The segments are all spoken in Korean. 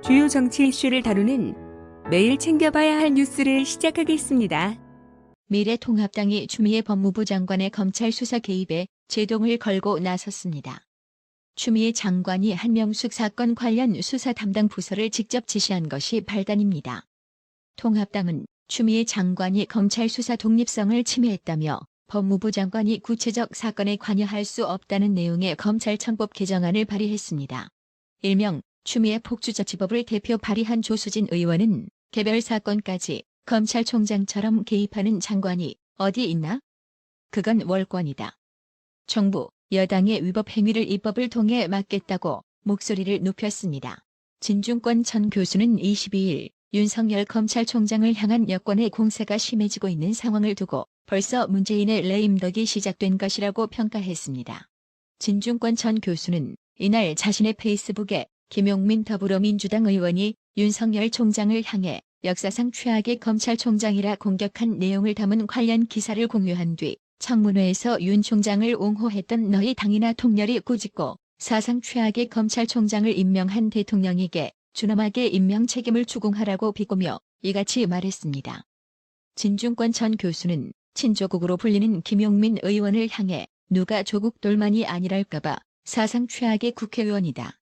주요 정치 이슈를 다루는 매일 챙겨봐야 할 뉴스를 시작하겠습니다. 미래통합당이 추미애 법무부 장관의 검찰 수사 개입에 제동을 걸고 나섰습니다. 추미애 장관이 한명숙 사건 관련 수사 담당 부서를 직접 지시한 것이 발단입니다. 통합당은 추미애 장관이 검찰 수사 독립성을 침해했다며 법무부 장관이 구체적 사건에 관여할 수 없다는 내용의 검찰청법 개정안을 발의했습니다. 일명 추미애 폭주저지법을 대표 발의한 조수진 의원은 개별 사건까지 검찰총장처럼 개입하는 장관이 어디 있나? 그건 월권이다. 정부, 여당의 위법 행위를 입법을 통해 막겠다고 목소리를 높였습니다. 진중권 전 교수는 22일 윤석열 검찰총장을 향한 여권의 공세가 심해지고 있는 상황을 두고 벌써 문재인의 레임덕이 시작된 것이라고 평가했습니다. 진중권 전 교수는 이날 자신의 페이스북에 김용민 더불어민주당 의원이 윤석열 총장을 향해 역사상 최악의 검찰총장이라 공격한 내용을 담은 관련 기사를 공유한 뒤 청문회에서 윤 총장을 옹호했던 너희 당이나 통렬히 꾸짖고 사상 최악의 검찰총장을 임명한 대통령에게 준엄하게 임명 책임을 추궁하라고 비꼬며 이같이 말했습니다. 진중권 전 교수는 친조국으로 불리는 김용민 의원을 향해 누가 조국 돌만이 아니랄까봐 사상 최악의 국회의원이다.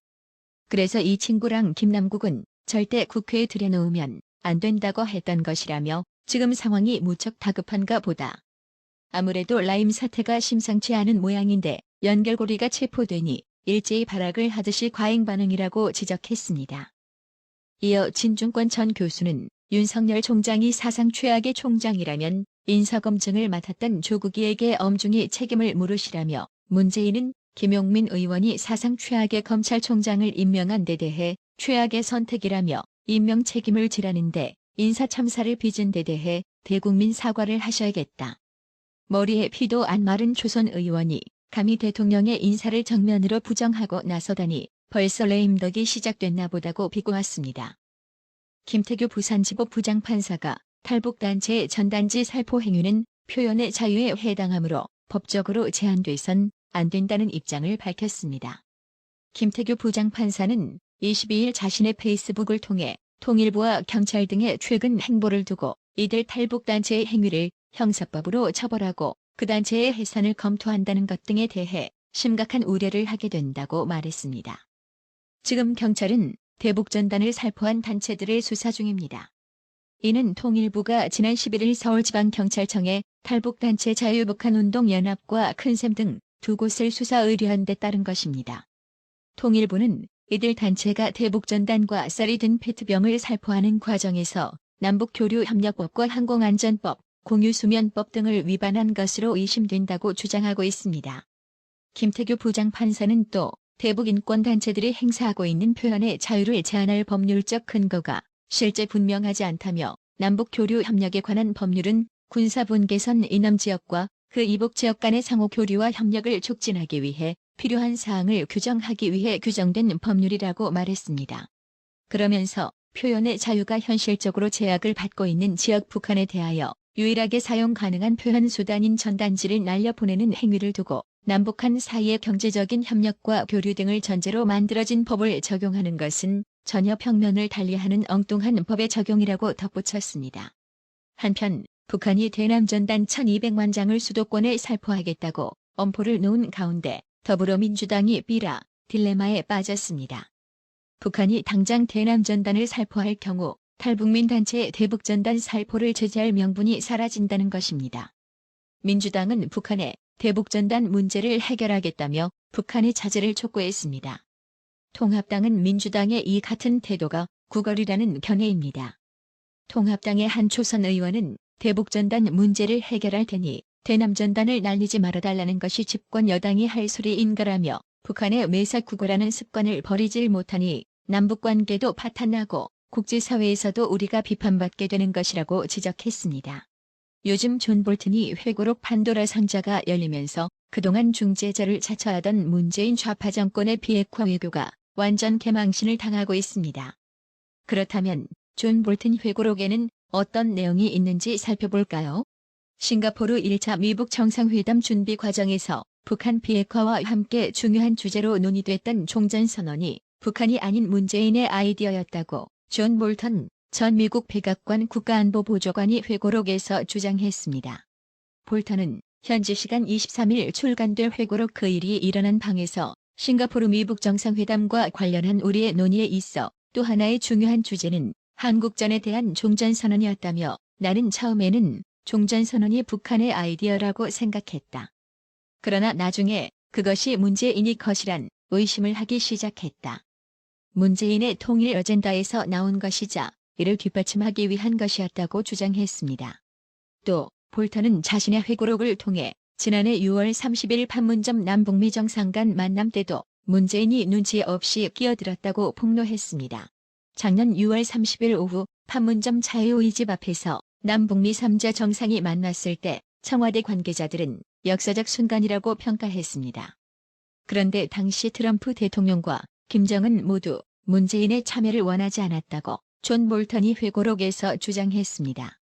그래서 이 친구랑 김남국은 절대 국회에 들여놓으면 안 된다고 했던 것이라며 지금 상황이 무척 다급한가 보다. 아무래도 라임 사태가 심상치 않은 모양인데 연결고리가 체포되니 일제히 발악을 하듯이 과잉 반응이라고 지적했습니다. 이어 진중권 전 교수는 윤석열 총장이 사상 최악의 총장이라면 인사검증을 맡았던 조국이에게 엄중히 책임을 물으시라며 문재인은 김용민 의원이 사상 최악의 검찰총장을 임명한 데 대해 최악의 선택이라며 임명 책임을 지라는데 인사참사를 빚은 데 대해 대국민 사과를 하셔야겠다. 머리에 피도 안 마른 조선 의원이 감히 대통령의 인사를 정면으로 부정하고 나서다니 벌써 레임덕이 시작됐나 보다고 비꼬았습니다. 김태규 부산지법 부장판사가 탈북단체의 전단지 살포 행위는 표현의 자유에 해당하므로 법적으로 제한돼선 안 된다는 입장을 밝혔습니다. 김태규 부장판사는 22일 자신의 페이스북을 통해 통일부와 경찰 등의 최근 행보를 두고 이들 탈북단체의 행위를 형사법으로 처벌하고 그 단체의 해산을 검토한다는 것 등에 대해 심각한 우려를 하게 된다고 말했습니다. 지금 경찰은 대북전단을 살포한 단체들을 수사 중입니다. 이는 통일부가 지난 11일 서울지방경찰청에 탈북단체 자유북한운동연합과 큰샘 등 두 곳을 수사 의뢰한 데 따른 것입니다. 통일부는 이들 단체가 대북전단과 쌀이 든 페트병을 살포하는 과정에서 남북교류협력법과 항공안전법, 공유수면법 등을 위반한 것으로 의심된다고 주장하고 있습니다. 김태규 부장판사는 또 대북인권단체들이 행사하고 있는 표현의 자유를 제한할 법률적 근거가 실제 분명하지 않다며 남북교류협력에 관한 법률은 군사분계선 이남지역과 그 이북지역 간의 상호교류와 협력을 촉진하기 위해 필요한 사항을 규정하기 위해 규정된 법률이라고 말했습니다. 그러면서 표현의 자유가 현실적으로 제약을 받고 있는 지역 북한에 대하여 유일하게 사용 가능한 표현 수단인 전단지를 날려보내는 행위를 두고 남북한 사이의 경제적인 협력과 교류 등을 전제로 만들어진 법을 적용하는 것은 전혀 평면을 달리하는 엉뚱한 법의 적용이라고 덧붙였습니다. 한편 북한이 대남전단 1200만 장을 수도권에 살포하겠다고 엄포를 놓은 가운데 더불어민주당이 삐라 딜레마에 빠졌습니다. 북한이 당장 대남전단을 살포할 경우 탈북민 단체의 대북전단 살포를 제재할 명분이 사라진다는 것입니다. 민주당은 북한의 대북전단 문제를 해결하겠다며 북한의 자제를 촉구했습니다. 통합당은 민주당의 이 같은 태도가 구걸이라는 견해입니다. 통합당의 한 초선 의원은 대북전단 문제를 해결할 테니 대남전단을 날리지 말아달라는 것이 집권 여당이 할 소리인가라며 북한의 매사구걸하는 습관을 버리질 못하니 남북관계도 파탄나고 국제사회에서도 우리가 비판받게 되는 것이라고 지적했습니다. 요즘 존 볼튼이 회고록 판도라 상자가 열리면서 그동안 중재자를 자처하던 문재인 좌파 정권의 비핵화 외교가 완전 개망신을 당하고 있습니다. 그렇다면 존 볼튼 회고록에는 어떤 내용이 있는지 살펴볼까요? 싱가포르 1차 미북 정상회담 준비 과정에서 북한 비핵화와 함께 중요한 주제로 논의됐던 종전선언이 북한이 아닌 문재인의 아이디어였다고 존 볼턴 전 미국 백악관 국가안보보좌관이 회고록에서 주장했습니다. 볼턴은 현지 시간 23일 출간될 회고록 그 일이 일어난 방에서 싱가포르 미북 정상회담과 관련한 우리의 논의에 있어 또 하나의 중요한 주제는 한국전에 대한 종전선언이었다며 나는 처음에는 종전선언이 북한의 아이디어라고 생각했다. 그러나 나중에 그것이 문재인이 거시란 의심을 하기 시작했다. 문재인의 통일 어젠다에서 나온 것이자 이를 뒷받침하기 위한 것이었다고 주장했습니다. 또 볼턴은 자신의 회고록을 통해 지난해 6월 30일 판문점 남북미 정상 간 만남 때도 문재인이 눈치 없이 끼어들었다고 폭로했습니다. 작년 6월 30일 오후 판문점 차이오이 집 앞에서 남북미 3자 정상이 만났을 때 청와대 관계자들은 역사적 순간이라고 평가했습니다. 그런데 당시 트럼프 대통령과 김정은 모두 문재인의 참여를 원하지 않았다고 존 볼턴이 회고록에서 주장했습니다.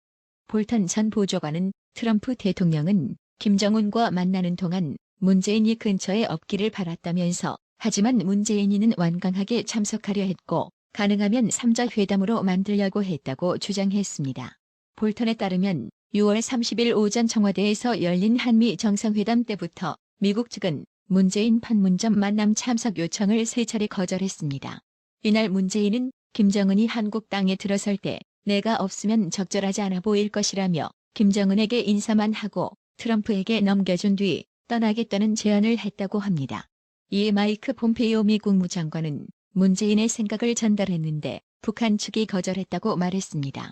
볼턴 전 보좌관은 트럼프 대통령은 김정은과 만나는 동안 문재인이 근처에 없기를 바랐다면서 하지만 문재인이는 완강하게 참석하려 했고 가능하면 3자 회담으로 만들려고 했다고 주장했습니다. 볼턴에 따르면 6월 30일 오전 청와대에서 열린 한미 정상회담 때부터 미국 측은 문재인 판문점 만남 참석 요청을 3차례 거절했습니다. 이날 문재인은 김정은이 한국 땅에 들어설 때 내가 없으면 적절하지 않아 보일 것이라며 김정은에게 인사만 하고 트럼프에게 넘겨준 뒤 떠나겠다는 제안을 했다고 합니다. 이에 마이크 폼페이오 미 국무장관은 문재인의 생각을 전달했는데 북한 측이 거절했다고 말했습니다.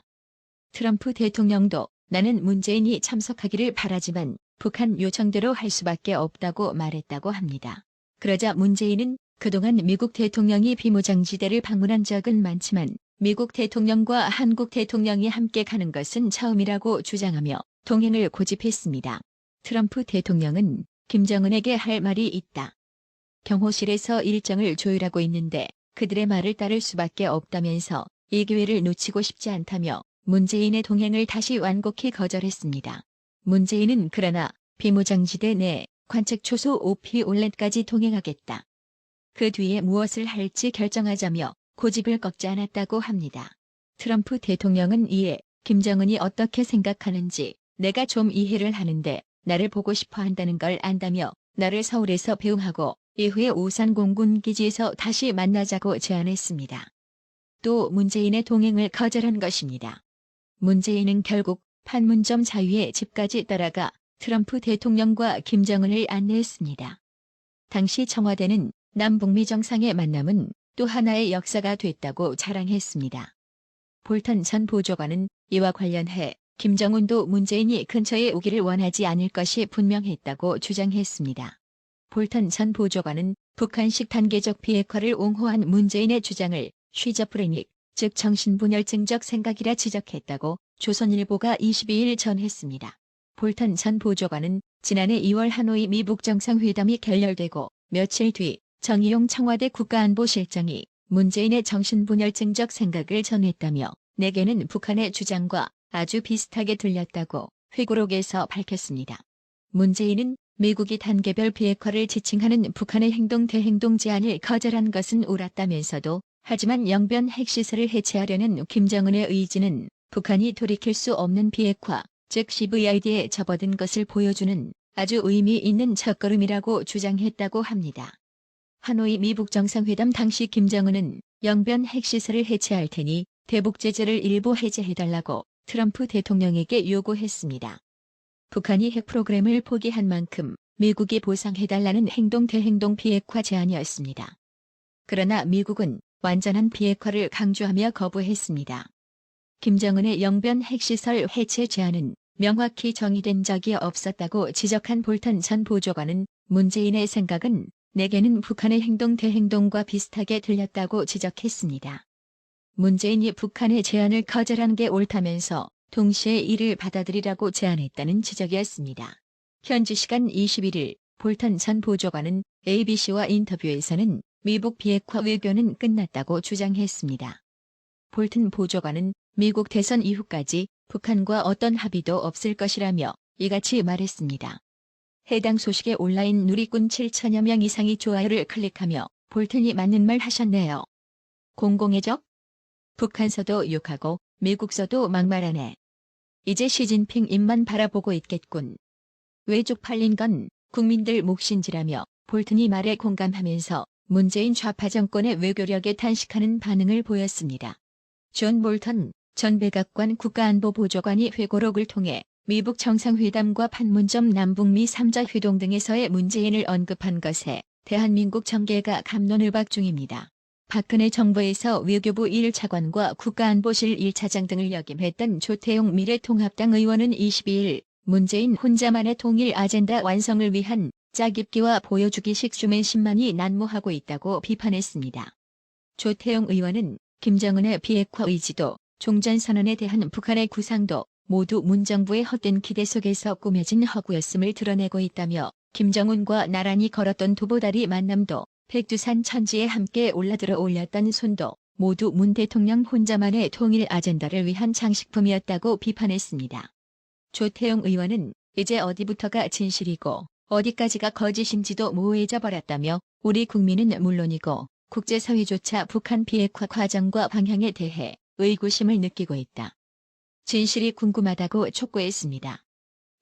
트럼프 대통령도 나는 문재인이 참석하기를 바라지만 북한 요청대로 할 수밖에 없다고 말했다고 합니다. 그러자 문재인은 그동안 미국 대통령이 비무장지대를 방문한 적은 많지만 미국 대통령과 한국 대통령이 함께 가는 것은 처음이라고 주장하며 동행을 고집했습니다. 트럼프 대통령은 김정은에게 할 말이 있다. 경호실에서 일정을 조율하고 있는데 그들의 말을 따를 수밖에 없다면서 이 기회를 놓치고 싶지 않다며 문재인의 동행을 다시 완곡히 거절했습니다. 문재인은 그러나 비무장지대 내 관측 초소 OP 올렛까지 동행하겠다. 그 뒤에 무엇을 할지 결정하자며 고집을 꺾지 않았다고 합니다. 트럼프 대통령은 이에 김정은이 어떻게 생각하는지 내가 좀 이해를 하는데 나를 보고 싶어 한다는 걸 안다며 나를 서울에서 배웅하고 이후에 오산 공군기지에서 다시 만나자고 제안했습니다. 또 문재인의 동행을 거절한 것입니다. 문재인은 결국 판문점 자유의 집까지 따라가 트럼프 대통령과 김정은을 안내했습니다. 당시 청와대는 남북미 정상의 만남은 또 하나의 역사가 됐다고 자랑했습니다. 볼턴 전 보좌관은 이와 관련해 김정은도 문재인이 근처에 오기를 원하지 않을 것이 분명했다고 주장했습니다. 볼턴 전 보좌관은 북한식 단계적 비핵화를 옹호한 문재인의 주장을 쉬저프레닉, 즉 정신분열증적 생각이라 지적했다고 조선일보가 22일 전했습니다. 볼턴 전 보좌관은 지난해 2월 하노이 미북 정상회담이 결렬되고 며칠 뒤 정의용 청와대 국가안보실장이 문재인의 정신분열증적 생각을 전했다며 내게는 북한의 주장과 아주 비슷하게 들렸다고 회고록에서 밝혔습니다. 문재인은 미국이 단계별 비핵화를 지칭하는 북한의 행동 대행동 제안을 거절한 것은 옳았다면서도 하지만 영변 핵시설을 해체하려는 김정은의 의지는 북한이 돌이킬 수 없는 비핵화, 즉 CVID에 접어든 것을 보여주는 아주 의미 있는 첫걸음이라고 주장했다고 합니다. 하노이 미북 정상회담 당시 김정은은 영변 핵시설을 해체할 테니 대북 제재를 일부 해제해달라고 트럼프 대통령에게 요구했습니다. 북한이 핵 프로그램을 포기한 만큼 미국이 보상해달라는 행동 대행동 비핵화 제안이었습니다. 그러나 미국은 완전한 비핵화를 강조하며 거부했습니다. 김정은의 영변 핵시설 해체 제안은 명확히 정의된 적이 없었다고 지적한 볼턴 전 보좌관은 문재인의 생각은 내게는 북한의 행동 대행동과 비슷하게 들렸다고 지적했습니다. 문재인이 북한의 제안을 거절한 게 옳다면서 동시에 이를 받아들이라고 제안했다는 지적이었습니다. 현지 시간 21일 볼턴 전 보좌관은 ABC와 인터뷰에서는 미북 비핵화 외교는 끝났다고 주장했습니다. 볼턴 보좌관은 미국 대선 이후까지 북한과 어떤 합의도 없을 것이라며 이같이 말했습니다. 해당 소식에 온라인 누리꾼 7천여 명 이상이 좋아요를 클릭하며 볼턴이 맞는 말 하셨네요. 공공의 적? 북한서도 욕하고 미국서도 막말하네. 이제 시진핑 입만 바라보고 있겠군. 왜 쪽팔린 건 국민들 몫인지라며 볼턴이 말에 공감하면서 문재인 좌파 정권의 외교력에 탄식하는 반응을 보였습니다. 존 볼턴 전 백악관 국가안보보좌관이 회고록을 통해 미북 정상회담과 판문점 남북미 3자 회동 등에서의 문재인을 언급한 것에 대한민국 정계가 갑론을박 중입니다. 박근혜 정부에서 외교부 1차관과 국가안보실 1차장 등을 역임했던 조태용 미래통합당 의원은 22일 문재인 혼자만의 통일 아젠다 완성을 위한 짜깁기와 보여주기식 쇼맨십만이 난무하고 있다고 비판했습니다. 조태용 의원은 김정은의 비핵화 의지도 종전선언에 대한 북한의 구상도 모두 문정부의 헛된 기대 속에서 꾸며진 허구였음을 드러내고 있다며 김정은과 나란히 걸었던 두보다리 만남도 백두산 천지에 함께 올라들어 올렸던 손도 모두 문 대통령 혼자만의 통일 아젠다를 위한 장식품이었다고 비판했습니다. 조태용 의원은 이제 어디부터가 진실이고 어디까지가 거짓인지도 모호해져 버렸다며 우리 국민은 물론이고 국제사회조차 북한 비핵화 과정과 방향에 대해 의구심을 느끼고 있다. 진실이 궁금하다고 촉구했습니다.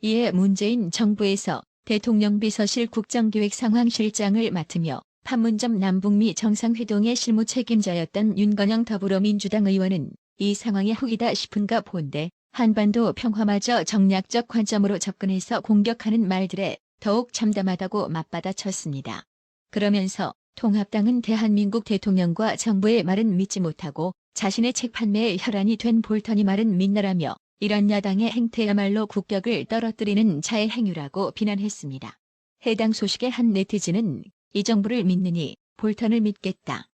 이에 문재인 정부에서 대통령 비서실 국정기획상황실장을 맡으며 판문점 남북미 정상회동의 실무 책임자였던 윤건영 더불어민주당 의원은 이 상황이 혹이다 싶은가 본데 한반도 평화마저 정략적 관점으로 접근해서 공격하는 말들에 더욱 참담하다고 맞받아쳤습니다. 그러면서 통합당은 대한민국 대통령과 정부의 말은 믿지 못하고 자신의 책 판매에 혈안이 된 볼턴이 말은 믿나라며 이런 야당의 행태야말로 국격을 떨어뜨리는 자의 행위라고 비난했습니다. 해당 소식의 한 네티즌은 이 정부를 믿느니 볼턴을 믿겠다.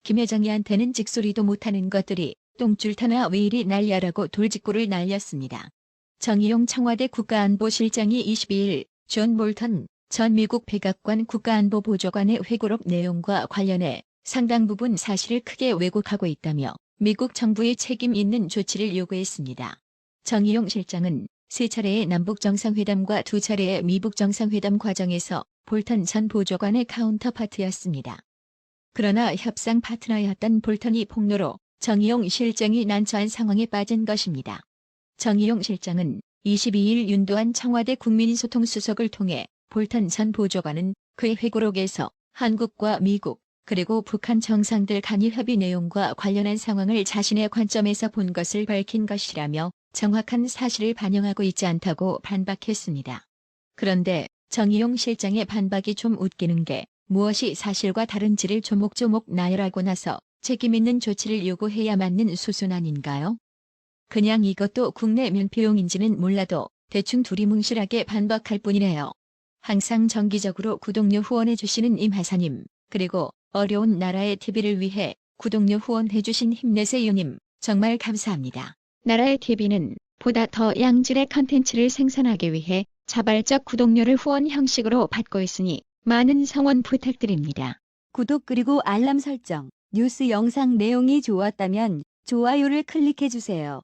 김 회장이한테는 직소리도 못하는 것들이 똥줄 타나 왜 이리 난리야라고 돌직구를 날렸습니다. 정의용 청와대 국가안보실장이 22일 존 볼턴 전 미국 백악관 국가안보보좌관의 회고록 내용과 관련해 상당 부분 사실을 크게 왜곡하고 있다며 미국 정부의 책임 있는 조치를 요구했습니다. 정의용 실장은 3차례의 남북정상회담과 2차례의 미북정상회담 과정에서 볼턴 전 보좌관의 카운터파트였습니다. 그러나 협상 파트너였던 볼턴이 폭로로 정의용 실장이 난처한 상황에 빠진 것입니다. 정의용 실장은 22일 윤도한 청와대 국민소통수석을 통해 볼턴 전 보좌관은 그의 회고록에서 한국과 미국 그리고 북한 정상들 간이 협의 내용과 관련한 상황을 자신의 관점에서 본 것을 밝힌 것이라며 정확한 사실을 반영하고 있지 않다고 반박했습니다. 그런데 정의용 실장의 반박이 좀 웃기는 게 무엇이 사실과 다른지를 조목조목 나열하고 나서 책임있는 조치를 요구해야 맞는 수순 아닌가요? 그냥 이것도 국내 면피용인지는 몰라도 대충 두리뭉실하게 반박할 뿐이네요. 항상 정기적으로 구독료 후원해주시는 임하사님, 그리고 어려운 나라의 TV를 위해 구독료 후원해주신 힘내세요님, 정말 감사합니다. 나라의 TV는 보다 더 양질의 컨텐츠를 생산하기 위해 자발적 구독료를 후원 형식으로 받고 있으니 많은 성원 부탁드립니다. 구독 그리고 알람 설정, 뉴스 영상 내용이 좋았다면 좋아요를 클릭해주세요.